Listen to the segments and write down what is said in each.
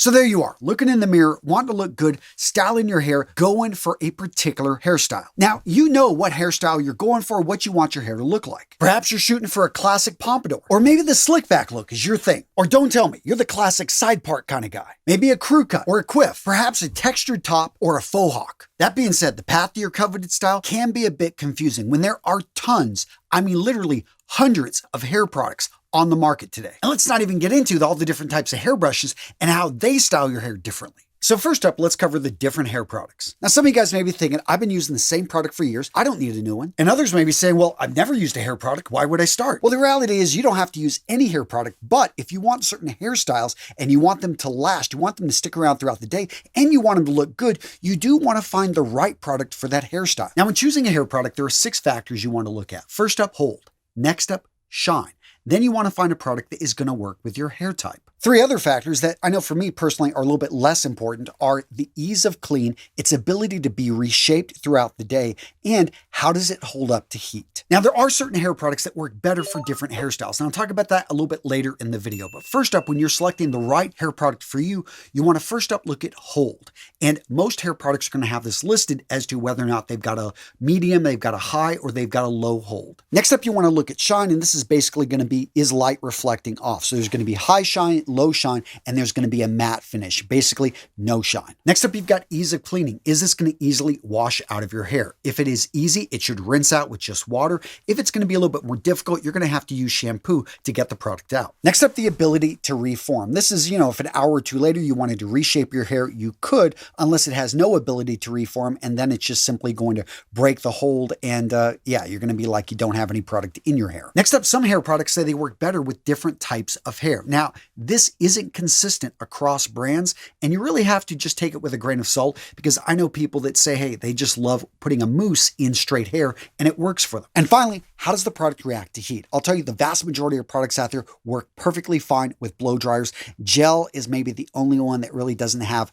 So there you are, looking in the mirror, wanting to look good, styling your hair, going for a particular hairstyle. Now, you know what hairstyle you're going for, what you want your hair to look like. Perhaps you're shooting for a classic pompadour, or maybe the slick back look is your thing. Or don't tell me, you're the classic side part kind of guy. Maybe a crew cut or a quiff, perhaps a textured top or a faux hawk. That being said, the path to your coveted style can be a bit confusing when there are tons, I mean literally hundreds of hair products on the market today. And let's not even get into all the different types of hairbrushes and how they style your hair differently. So first up, let's cover the different hair products. Now, some of you guys may be thinking, I've been using the same product for years. I don't need a new one. And others may be saying, well, I've never used a hair product. Why would I start? Well, the reality is you don't have to use any hair product, but if you want certain hairstyles and you want them to last, you want them to stick around throughout the day, and you want them to look good, you do want to find the right product for that hairstyle. Now, when choosing a hair product, there are 6 factors you want to look at. First up, hold. Next up, shine. Then you want to find a product that is going to work with your hair type. 3 other factors that I know for me personally are a little bit less important are the ease of clean, its ability to be reshaped throughout the day, and how does it hold up to heat. Now, there are certain hair products that work better for different hairstyles, and I'll talk about that a little bit later in the video. But first up, when you're selecting the right hair product for you, you want to first up look at hold. And most hair products are going to have this listed as to whether or not they've got a medium, they've got a high, or they've got a low hold. Next up, you want to look at shine, and this is basically going to be, is light reflecting off? So there's going to be high shine, low shine, and there's going to be a matte finish, basically no shine. Next up, you've got ease of cleaning. Is this going to easily wash out of your hair? If it is easy, it should rinse out with just water. If it's going to be a little bit more difficult, you're going to have to use shampoo to get the product out. Next up, the ability to reform. This is, if an hour or 2 later you wanted to reshape your hair, you could, unless it has no ability to reform, and then it's just simply going to break the hold, and yeah, you're going to be like you don't have any product in your hair. Next up, some hair products say they work better with different types of hair. Now, this isn't consistent across brands, and you really have to just take it with a grain of salt, because I know people that say, hey, they just love putting a mousse in straight hair and it works for them. And finally, how does the product react to heat? I'll tell you, the vast majority of products out there work perfectly fine with blow dryers. Gel is maybe the only one that really doesn't have,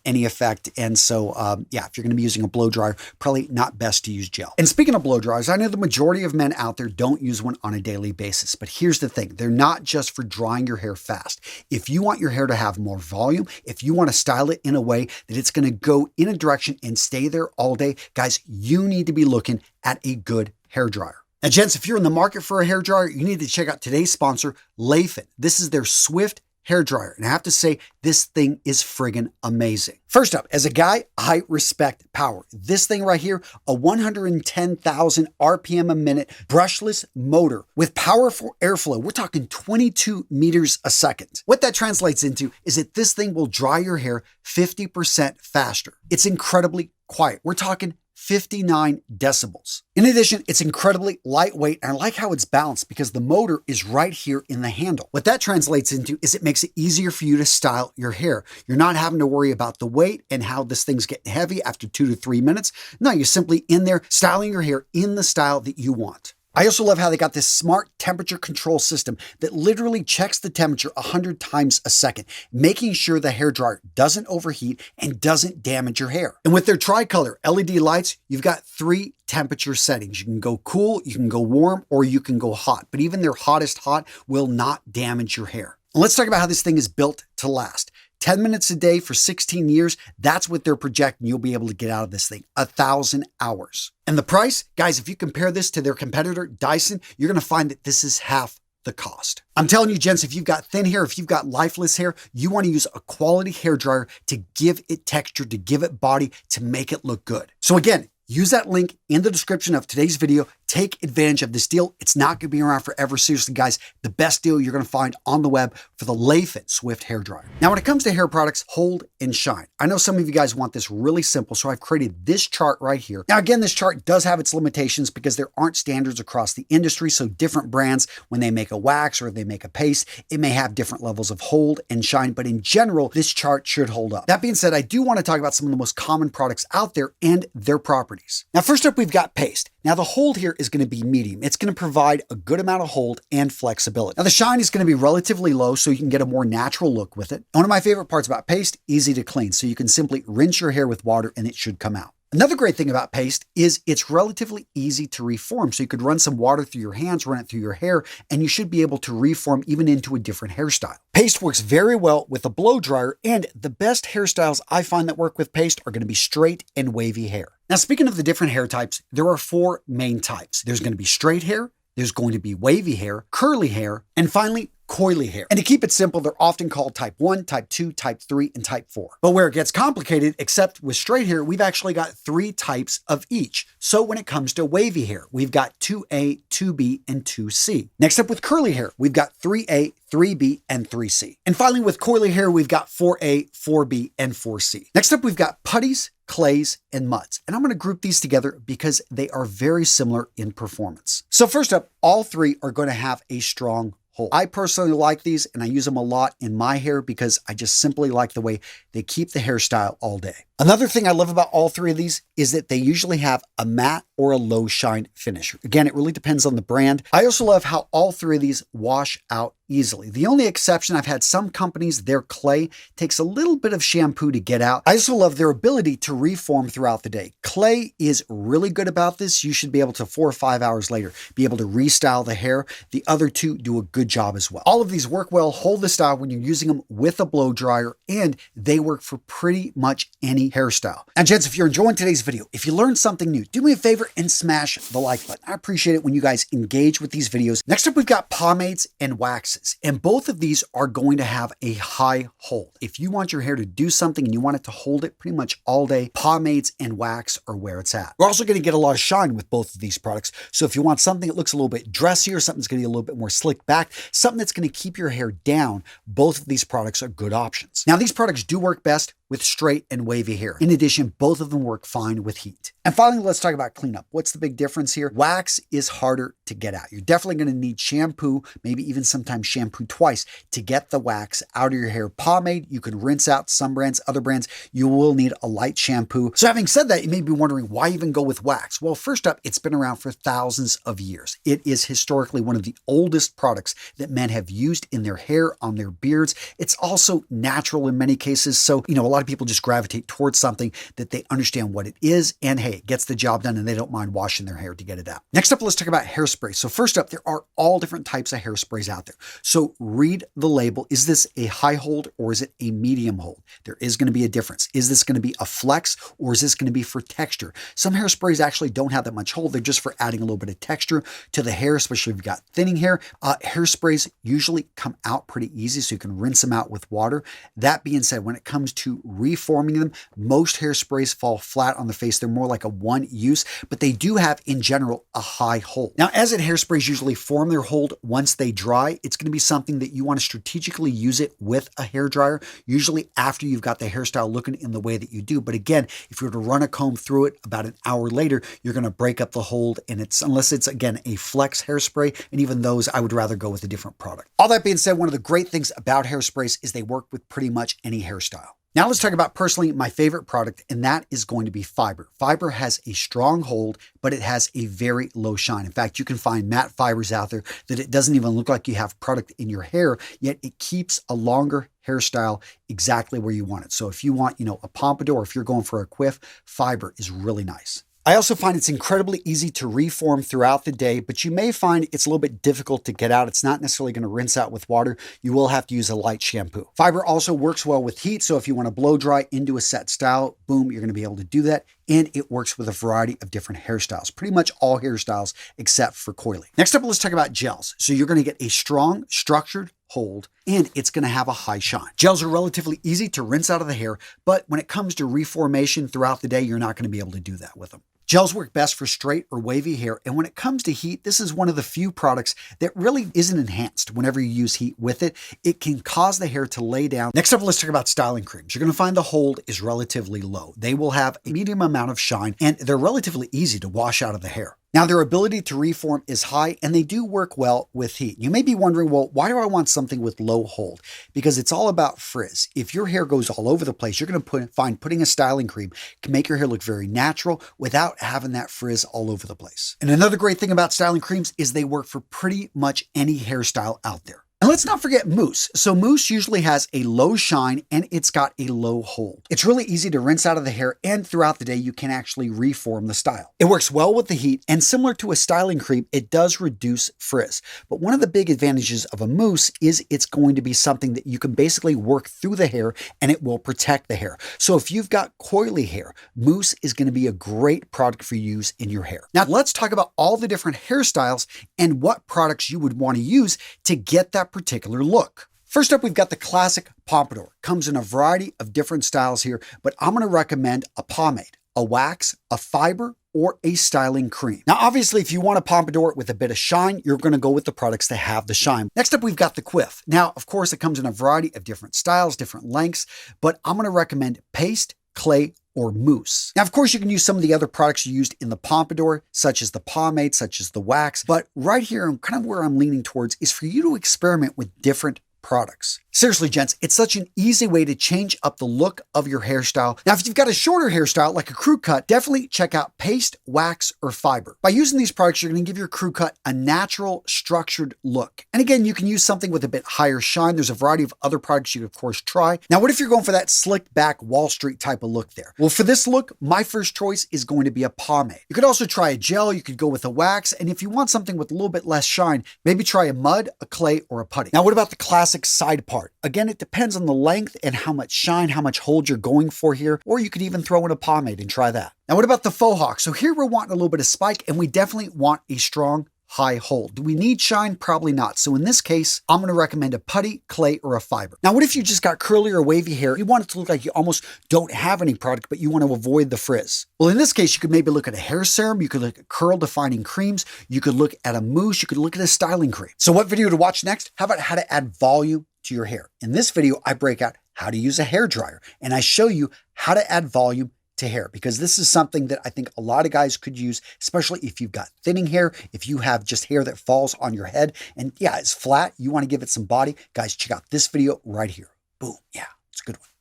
any effect. And so, yeah, if you're going to be using a blow dryer, probably not best to use gel. And speaking of blow dryers, I know the majority of men out there don't use one on a daily basis, but here's the thing. They're not just for drying your hair fast. If you want your hair to have more volume, if you want to style it in a way that it's going to go in a direction and stay there all day, guys, you need to be looking at a good hair dryer. Now, gents, if you're in the market for a hair dryer, you need to check out today's sponsor, Layfin. This is their Swift hair dryer. And I have to say, this thing is friggin' amazing. First up, as a guy, I respect power. This thing right here, a 110,000 RPM a minute brushless motor with powerful airflow. We're talking 22 meters a second. What that translates into is that this thing will dry your hair 50% faster. It's incredibly quiet. We're talking 59 decibels. In addition, it's incredibly lightweight, and I like how it's balanced because the motor is right here in the handle. What that translates into is it makes it easier for you to style your hair. You're not having to worry about the weight and how this thing's getting heavy after 2 to 3 minutes. No, you're simply in there styling your hair in the style that you want. I also love how they got this smart temperature control system that literally checks the temperature 100 times a second, making sure the hairdryer doesn't overheat and doesn't damage your hair. And with their tricolor LED lights, you've got 3 temperature settings. You can go cool, you can go warm, or you can go hot. But even their hottest hot will not damage your hair. And let's talk about how this thing is built to last. 10 minutes a day for 16 years, that's what they're projecting you'll be able to get out of this thing, 1,000 hours. And the price, guys, if you compare this to their competitor, Dyson, you're going to find that this is half the cost. I'm telling you, gents, if you've got thin hair, if you've got lifeless hair, you want to use a quality hair dryer to give it texture, to give it body, to make it look good. So again, use that link in the description of today's video. Take advantage of this deal. It's not going to be around forever. Seriously, guys, the best deal you're going to find on the web for the Layfin Swift hair dryer. Now, when it comes to hair products, hold and shine. I know some of you guys want this really simple, so I've created this chart right here. Now, again, this chart does have its limitations because there aren't standards across the industry. So different brands, when they make a wax or they make a paste, it may have different levels of hold and shine. But in general, this chart should hold up. That being said, I do want to talk about some of the most common products out there and their properties. Now, first up, we've got paste. Now, the hold here is going to be medium. It's going to provide a good amount of hold and flexibility. Now, the shine is going to be relatively low, so you can get a more natural look with it. And one of my favorite parts about paste, easy to clean. So you can simply rinse your hair with water and it should come out. Another great thing about paste is it's relatively easy to reform. So you could run some water through your hands, run it through your hair, and you should be able to reform even into a different hairstyle. Paste works very well with a blow dryer, and the best hairstyles I find that work with paste are going to be straight and wavy hair. Now, speaking of the different hair types, there are 4 main types. There's going to be straight hair, there's going to be wavy hair, curly hair, and finally, coily hair. And to keep it simple, they're often called type 1, type 2, type 3, and type 4. But where it gets complicated, except with straight hair, we've actually got 3 types of each. So when it comes to wavy hair, we've got 2A, 2B, and 2C. Next up with curly hair, we've got 3A, 3B, and 3C. And finally with coily hair, we've got 4A, 4B, and 4C. Next up, we've got putties, clays, and muds. And I'm going to group these together because they are very similar in performance. So first up, all 3 are going to have a strong hold. I personally like these and I use them a lot in my hair because I just simply like the way they keep the hairstyle all day. Another thing I love about all 3 of these is that they usually have a matte or a low shine finish. Again, it really depends on the brand. I also love how all 3 of these wash out easily. The only exception, I've had some companies, their clay takes a little bit of shampoo to get out. I also love their ability to reform throughout the day. Clay is really good about this. You should be able to 4 or 5 hours later be able to restyle the hair. The other 2 do a good job as well. All of these work well, hold the style when you're using them with a blow dryer, and they work for pretty much any hairstyle. And gents, if you're enjoying today's video, if you learned something new, do me a favor and smash the like button. I appreciate it when you guys engage with these videos. Next up, we've got pomades and waxes, and both of these are going to have a high hold. If you want your hair to do something and you want it to hold it pretty much all day, pomades and wax are where it's at. We're also going to get a lot of shine with both of these products. So if you want something that looks a little bit dressier, something that's going to be a little bit more slick back, something that's going to keep your hair down, both of these products are good options. Now, these products do work best with straight and wavy hair. In addition, both of them work fine with heat. And finally, let's talk about cleanup. What's the big difference here? Wax is harder to get out. You're definitely going to need shampoo, maybe even sometimes shampoo twice to get the wax out of your hair. Pomade, you can rinse out. Some brands, other brands, you will need a light shampoo. So having said that, you may be wondering why even go with wax? Well, first up, it's been around for thousands of years. It is historically one of the oldest products that men have used in their hair, on their beards. It's also natural in many cases. So, a lot of people just gravitate towards something that they understand what it is, and hey, it gets the job done and they don't mind washing their hair to get it out. Next up, let's talk about hairspray. So first up, there are all different types of hairsprays out there. So read the label. Is this a high hold or is it a medium hold? There is going to be a difference. Is this going to be a flex or is this going to be for texture? Some hairsprays actually don't have that much hold. They're just for adding a little bit of texture to the hair, especially if you've got thinning hair. Hairsprays usually come out pretty easy, so you can rinse them out with water. That being said, when it comes to reforming them, most hairsprays fall flat on the face. They're more like a one use, but they do have in general a high hold. Now, as it hairsprays usually form their hold once they dry, it's going to be something that you want to strategically use it with a hair dryer, usually after you've got the hairstyle looking in the way that you do. But again, if you were to run a comb through it about an hour later, you're going to break up the hold, and unless it's again a flex hairspray, and even those I would rather go with a different product. All that being said, one of the great things about hairsprays is they work with pretty much any hairstyle. Now let's talk about personally my favorite product, and that is going to be fiber. Fiber has a strong hold, but it has a very low shine. In fact, you can find matte fibers out there that it doesn't even look like you have product in your hair, yet it keeps a longer hairstyle exactly where you want it. So if you want, a pompadour, if you're going for a quiff, fiber is really nice. I also find it's incredibly easy to reform throughout the day, but you may find it's a little bit difficult to get out. It's not necessarily going to rinse out with water. You will have to use a light shampoo. Fiber also works well with heat, so if you want to blow dry into a set style, boom, you're going to be able to do that. And it works with a variety of different hairstyles, pretty much all hairstyles except for coily. Next up, let's talk about gels. So you're going to get a strong, structured hold, and it's going to have a high shine. Gels are relatively easy to rinse out of the hair, but when it comes to reformation throughout the day, you're not going to be able to do that with them. Gels work best for straight or wavy hair, and when it comes to heat, this is one of the few products that really isn't enhanced whenever you use heat with it. It can cause the hair to lay down. Next up, let's talk about styling creams. You're going to find the hold is relatively low. They will have a medium amount of shine, and they're relatively easy to wash out of the hair. Now, their ability to reform is high, and they do work well with heat. You may be wondering, well, why do I want something with low hold? Because it's all about frizz. If your hair goes all over the place, you're going to find putting a styling cream can make your hair look very natural without having that frizz all over the place. And another great thing about styling creams is they work for pretty much any hairstyle out there. And let's not forget mousse. So mousse usually has a low shine and it's got a low hold. It's really easy to rinse out of the hair, and throughout the day you can actually reform the style. It works well with the heat, and similar to a styling cream, it does reduce frizz. But one of the big advantages of a mousse is it's going to be something that you can basically work through the hair and it will protect the hair. So if you've got coily hair, mousse is going to be a great product for use in your hair. Now let's talk about all the different hairstyles and what products you would want to use to get that particular look. First up, we've got the classic pompadour. Comes in a variety of different styles here, but I'm going to recommend a pomade, a wax, a fiber, or a styling cream. Now, obviously, if you want a pompadour with a bit of shine, you're going to go with the products that have the shine. Next up, we've got the quiff. Now, of course, it comes in a variety of different styles, different lengths, but I'm going to recommend paste, clay, or mousse. Now, of course, you can use some of the other products you used in the pompadour, such as the pomade, such as the wax, but right here, kind of where I'm leaning towards is for you to experiment with different products. Seriously, gents, it's such an easy way to change up the look of your hairstyle. Now, if you've got a shorter hairstyle, like a crew cut, definitely check out paste, wax, or fiber. By using these products, you're going to give your crew cut a natural, structured look. And again, you can use something with a bit higher shine. There's a variety of other products you could, of course, try. Now, what if you're going for that slicked back Wall Street type of look there? Well, for this look, my first choice is going to be a pomade. You could also try a gel. You could go with a wax. And if you want something with a little bit less shine, maybe try a mud, a clay, or a putty. Now, what about the classic side part? Again, it depends on the length and how much shine, how much hold you're going for here, or you could even throw in a pomade and try that. Now, what about the faux hawk? So here we're wanting a little bit of spike, and we definitely want a strong high hold. Do we need shine? Probably not. So in this case, I'm going to recommend a putty, clay, or a fiber. Now, what if you just got curly or wavy hair? You want it to look like you almost don't have any product, but you want to avoid the frizz. Well, in this case, you could maybe look at a hair serum. You could look at curl defining creams. You could look at a mousse. You could look at a styling cream. So what video to watch next? How about how to add volume to your hair? In this video, I break out how to use a hair dryer, and I show you how to add volume to hair, because this is something that I think a lot of guys could use, especially if you've got thinning hair, if you have just hair that falls on your head and yeah, it's flat, you want to give it some body. Guys, check out this video right here. Boom. Yeah, it's a good one.